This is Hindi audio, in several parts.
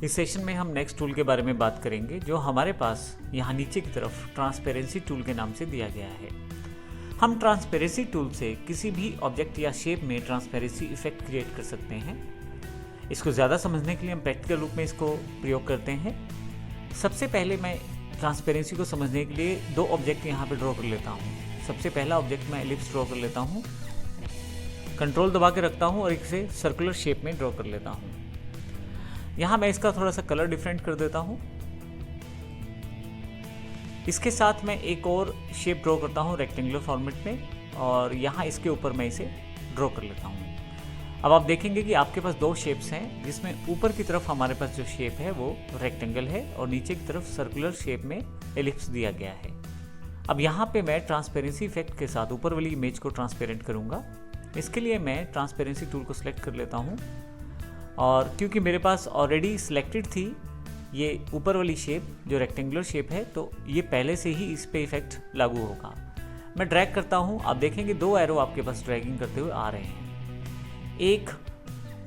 इस सेशन में हम नेक्स्ट टूल के बारे में बात करेंगे जो हमारे पास यहाँ नीचे की तरफ ट्रांसपेरेंसी टूल के नाम से दिया गया है। हम ट्रांसपेरेंसी टूल से किसी भी ऑब्जेक्ट या शेप में ट्रांसपेरेंसी इफेक्ट क्रिएट कर सकते हैं। इसको ज़्यादा समझने के लिए हम प्रैक्टिकल रूप में इसको प्रयोग करते हैं। सबसे पहले मैं ट्रांसपेरेंसी को समझने के लिए दो ऑब्जेक्ट यहाँ पे ड्रॉ कर लेता हूँ। सबसे पहला ऑब्जेक्ट मैं एलिप्स ड्रॉ कर लेता हूँ, कंट्रोल दबा के रखता हूँ और इसे सर्कुलर शेप में ड्रॉ कर लेता हूँ। यहाँ मैं इसका थोड़ा सा कलर डिफरेंट कर देता हूँ। इसके साथ मैं एक और शेप ड्रॉ करता हूँ रेक्टेंगुलर फॉर्मेट में और यहाँ इसके ऊपर मैं इसे ड्रॉ कर लेता हूँ। अब आप देखेंगे कि आपके पास दो शेप्स हैं जिसमें ऊपर की तरफ हमारे पास जो शेप है वो रेक्टेंगल है और नीचे की तरफ सर्कुलर शेप में एलिप्स दिया गया है। अब यहाँ पे मैं ट्रांसपेरेंसी इफेक्ट के साथ ऊपर वाली इमेज को ट्रांसपेरेंट करूँगा। इसके लिए मैं ट्रांसपेरेंसी टूल को सिलेक्ट कर लेता हूँ और क्योंकि मेरे पास ऑलरेडी सिलेक्टेड थी ये ऊपर वाली शेप जो रेक्टेंगुलर शेप है, तो ये पहले से ही इस पे इफेक्ट लागू होगा। मैं ड्रैग करता हूँ, आप देखेंगे दो एरो आपके पास ड्रैगिंग करते हुए आ रहे हैं। एक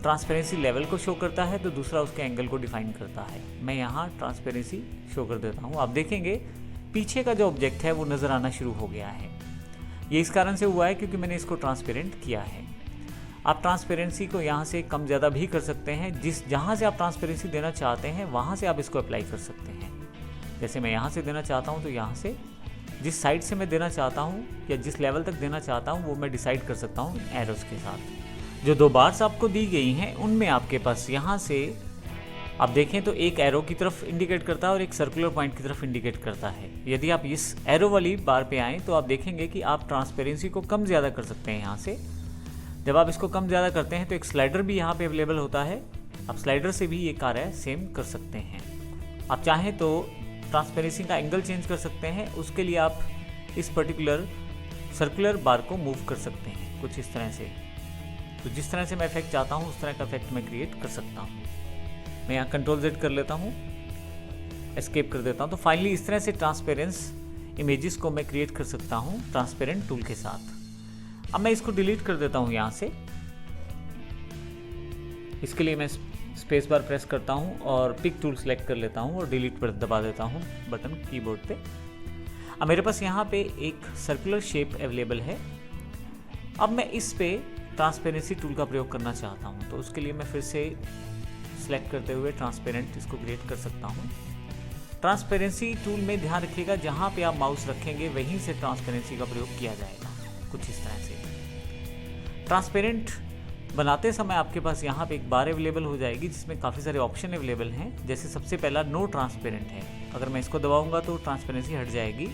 ट्रांसपेरेंसी लेवल को शो करता है तो दूसरा उसके एंगल को डिफाइन करता है। मैं यहाँ ट्रांसपेरेंसी शो कर देता हूँ। आप देखेंगे पीछे का जो ऑब्जेक्ट है वो नज़र आना शुरू हो गया है। ये इस कारण से हुआ है क्योंकि मैंने इसको ट्रांसपेरेंट किया है। आप ट्रांसपेरेंसी को यहाँ से कम ज़्यादा भी कर सकते हैं। जहाँ से आप ट्रांसपेरेंसी देना चाहते हैं वहाँ से आप इसको अप्लाई कर सकते हैं। जैसे मैं यहाँ से देना चाहता हूँ तो यहाँ से जिस साइड से मैं देना चाहता हूँ या जिस लेवल तक देना चाहता हूँ वो मैं डिसाइड कर सकता हूँ एरोस के साथ। जो दो बार्स आपको दी गई हैं उनमें आपके पास यहाँ से आप देखें तो एक एरो की तरफ इंडिकेट करता है और एक सर्कुलर पॉइंट की तरफ इंडिकेट करता है। यदि आप इस एरो वाली बार पे आएँ तो आप देखेंगे कि आप ट्रांसपेरेंसी को कम ज़्यादा कर सकते हैं। यहाँ से जब आप इसको कम ज़्यादा करते हैं तो एक स्लाइडर भी यहाँ पे अवेलेबल होता है। आप स्लाइडर से भी ये कार्य सेम कर सकते हैं। आप चाहें तो ट्रांसपेरेंसी का एंगल चेंज कर सकते हैं। उसके लिए आप इस पर्टिकुलर सर्कुलर बार को मूव कर सकते हैं कुछ इस तरह से। तो जिस तरह से मैं इफेक्ट चाहता हूँ उस तरह का इफेक्ट मैं क्रिएट कर सकता हूँ। मैं यहाँ कंट्रोल Z कर लेता हूँ, एस्केप कर देता हूँ। तो फाइनली इस तरह से ट्रांसपेरेंस इमेजेस को मैं क्रिएट कर सकता हूँ ट्रांसपेरेंट टूल के साथ। अब मैं इसको डिलीट कर देता हूँ यहाँ से। इसके लिए मैं स्पेस बार प्रेस करता हूँ और पिक टूल सेलेक्ट कर लेता हूँ और डिलीट पर दबा देता हूँ बटन कीबोर्ड पे। अब मेरे पास यहाँ पे एक सर्कुलर शेप अवेलेबल है। अब मैं इस पे ट्रांसपेरेंसी टूल का प्रयोग करना चाहता हूँ तो उसके लिए मैं फिर से सेलेक्ट करते हुए ट्रांसपेरेंट इसको क्रिएट कर सकता हूँ। ट्रांसपेरेंसी टूल में ध्यान रखिएगा जहाँ पे आप माउस रखेंगे वहीं से ट्रांसपेरेंसी का प्रयोग किया जाएगा कुछ इस तरह से। ट्रांसपेरेंट बनाते समय आपके पास यहाँ पे एक बार अवेलेबल हो जाएगी जिसमें काफ़ी सारे ऑप्शन अवेलेबल हैं। जैसे सबसे पहला नो ट्रांसपेरेंट है। अगर मैं इसको दबाऊंगा तो ट्रांसपेरेंसी हट जाएगी।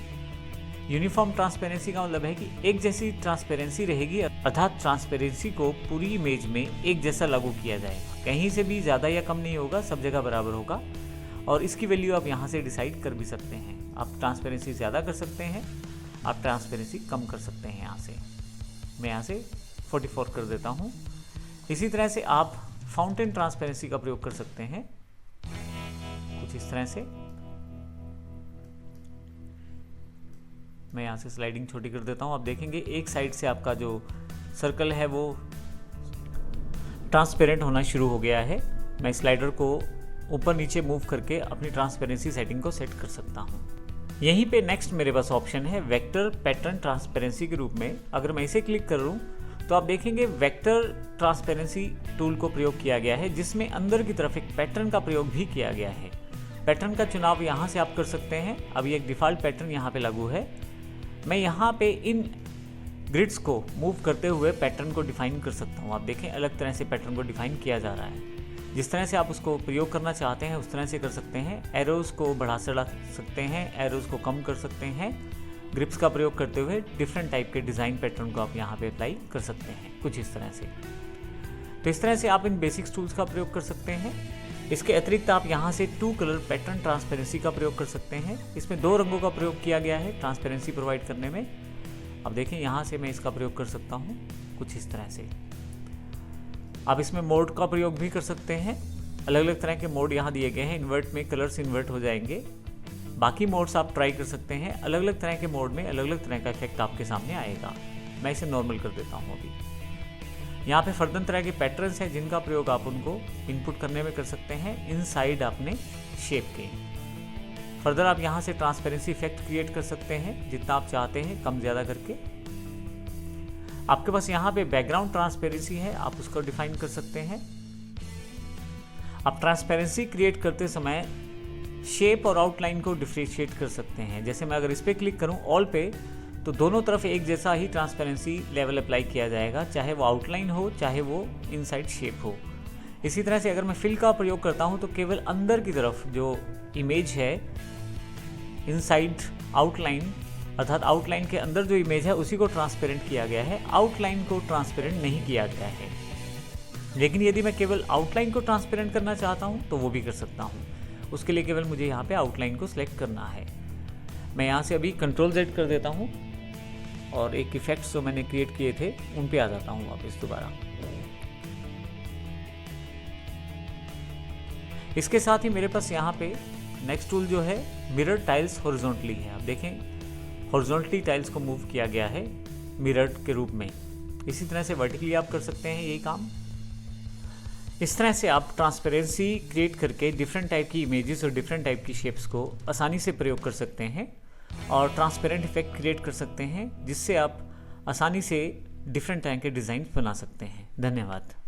यूनिफॉर्म ट्रांसपेरेंसी का मतलब है कि एक जैसी ट्रांसपेरेंसी रहेगी, अर्थात ट्रांसपेरेंसी को पूरी इमेज में एक जैसा लागू किया जाएगा। कहीं से भी ज़्यादा या कम नहीं होगा, सब जगह बराबर होगा। और इसकी वैल्यू आप यहाँ से डिसाइड कर भी सकते हैं। आप ट्रांसपेरेंसी ज़्यादा कर सकते हैं, आप ट्रांसपेरेंसी कम कर सकते हैं। यहाँ से मैं यहाँ से 44 कर देता हूँ। इसी तरह से आप फाउंटेन ट्रांसपेरेंसी का प्रयोग कर सकते हैं कुछ इस तरह से। मैं यहाँ से स्लाइडिंग छोटी कर देता हूँ। आप देखेंगे एक साइड से आपका जो सर्कल है वो ट्रांसपेरेंट होना शुरू हो गया है। मैं स्लाइडर को ऊपर नीचे मूव करके अपनी ट्रांसपेरेंसी सेटिंग को सेट कर सकता हूँ। यहीं पे नेक्स्ट मेरे पास ऑप्शन है वेक्टर पैटर्न ट्रांसपेरेंसी के रूप में। अगर मैं इसे क्लिक करूँ तो आप देखेंगे वेक्टर ट्रांसपेरेंसी टूल को प्रयोग किया गया है जिसमें अंदर की तरफ एक पैटर्न का प्रयोग भी किया गया है। पैटर्न का चुनाव यहाँ से आप कर सकते हैं। अभी एक डिफ़ॉल्ट पैटर्न यहाँ पे लागू है। मैं यहाँ पे इन ग्रिड्स को मूव करते हुए पैटर्न को डिफाइन कर सकता हूँ। आप देखें अलग तरह से पैटर्न को डिफाइन किया जा रहा है। जिस तरह से आप उसको प्रयोग करना चाहते हैं उस तरह से कर सकते हैं। एरोज़ को बढ़ा चढ़ा सकते हैं, एरोज़ को कम कर सकते हैं। ग्रिप्स का प्रयोग करते हुए डिफरेंट टाइप के डिज़ाइन पैटर्न को आप यहाँ पे अप्लाई कर सकते हैं कुछ इस तरह से। तो इस तरह से आप इन बेसिक्स टूल्स का प्रयोग कर सकते हैं। इसके अतिरिक्त आप यहाँ से 2 कलर पैटर्न ट्रांसपेरेंसी का प्रयोग कर सकते हैं। इसमें 2 रंगों का प्रयोग किया गया है ट्रांसपेरेंसी प्रोवाइड करने में। अब देखें यहाँ से मैं इसका प्रयोग कर सकता हूँ कुछ इस तरह से। आप इसमें मोड का प्रयोग भी कर सकते हैं। अलग अलग तरह के मोड यहाँ दिए गए हैं। इन्वर्ट में कलर्स इन्वर्ट हो जाएंगे। बाकी मोड्स आप ट्राई कर सकते हैं। अलग अलग तरह के मोड में अलग अलग तरह का इफेक्ट आपके सामने आएगा। मैं इसे नॉर्मल कर देता हूँ अभी। यहाँ पे फर्दर तरह के पैटर्न्स हैं जिनका प्रयोग आप उनको इनपुट करने में कर सकते हैं इनसाइड अपने शेप के। फर्दर आप यहाँ से ट्रांसपेरेंसी इफेक्ट क्रिएट कर सकते हैं जितना आप चाहते हैं, कम ज़्यादा करके। आपके पास यहाँ पे बैकग्राउंड ट्रांसपेरेंसी है, आप उसको डिफाइन कर सकते हैं। आप ट्रांसपेरेंसी क्रिएट करते समय शेप और आउटलाइन को डिफ्रेंशिएट कर सकते हैं। जैसे मैं अगर इस पर क्लिक करूँ ऑल पे, तो दोनों तरफ एक जैसा ही ट्रांसपेरेंसी लेवल अप्लाई किया जाएगा, चाहे वो आउटलाइन हो चाहे वो इनसाइड शेप हो। इसी तरह से अगर मैं फिल का प्रयोग करता हूँ तो केवल अंदर की तरफ जो इमेज है इनसाइड आउटलाइन, अर्थात आउटलाइन के अंदर जो इमेज है उसी को ट्रांसपेरेंट किया गया है, आउटलाइन को ट्रांसपेरेंट नहीं किया गया है। लेकिन यदि मैं केवल आउटलाइन को ट्रांसपेरेंट करना चाहता हूँ तो वो भी कर सकता हूँ। उसके लिए केवल मुझे यहाँ पे आउटलाइन को सिलेक्ट करना है। मैं यहाँ से अभी Ctrl+Z कर देता हूँ और एक इफेक्ट्स जो मैंने क्रिएट किए थे उन पे आ जाता हूँ वापस दोबारा। इसके साथ ही मेरे पास यहाँ पे नेक्स्ट टूल जो है मिरर टाइल्स हॉरिजॉन्टली है। आप देखें हॉरिजॉन्टली टाइल्स को मूव किया गया है मिरर के रूप में। इसी तरह से वर्टिकली आप कर सकते हैं यही काम। इस तरह से आप ट्रांसपेरेंसी क्रिएट करके डिफरेंट टाइप की इमेजेस और डिफरेंट टाइप की शेप्स को आसानी से प्रयोग कर सकते हैं और ट्रांसपेरेंट इफेक्ट क्रिएट कर सकते हैं, जिससे आप आसानी से डिफरेंट तरह के डिज़ाइन बना सकते हैं। धन्यवाद।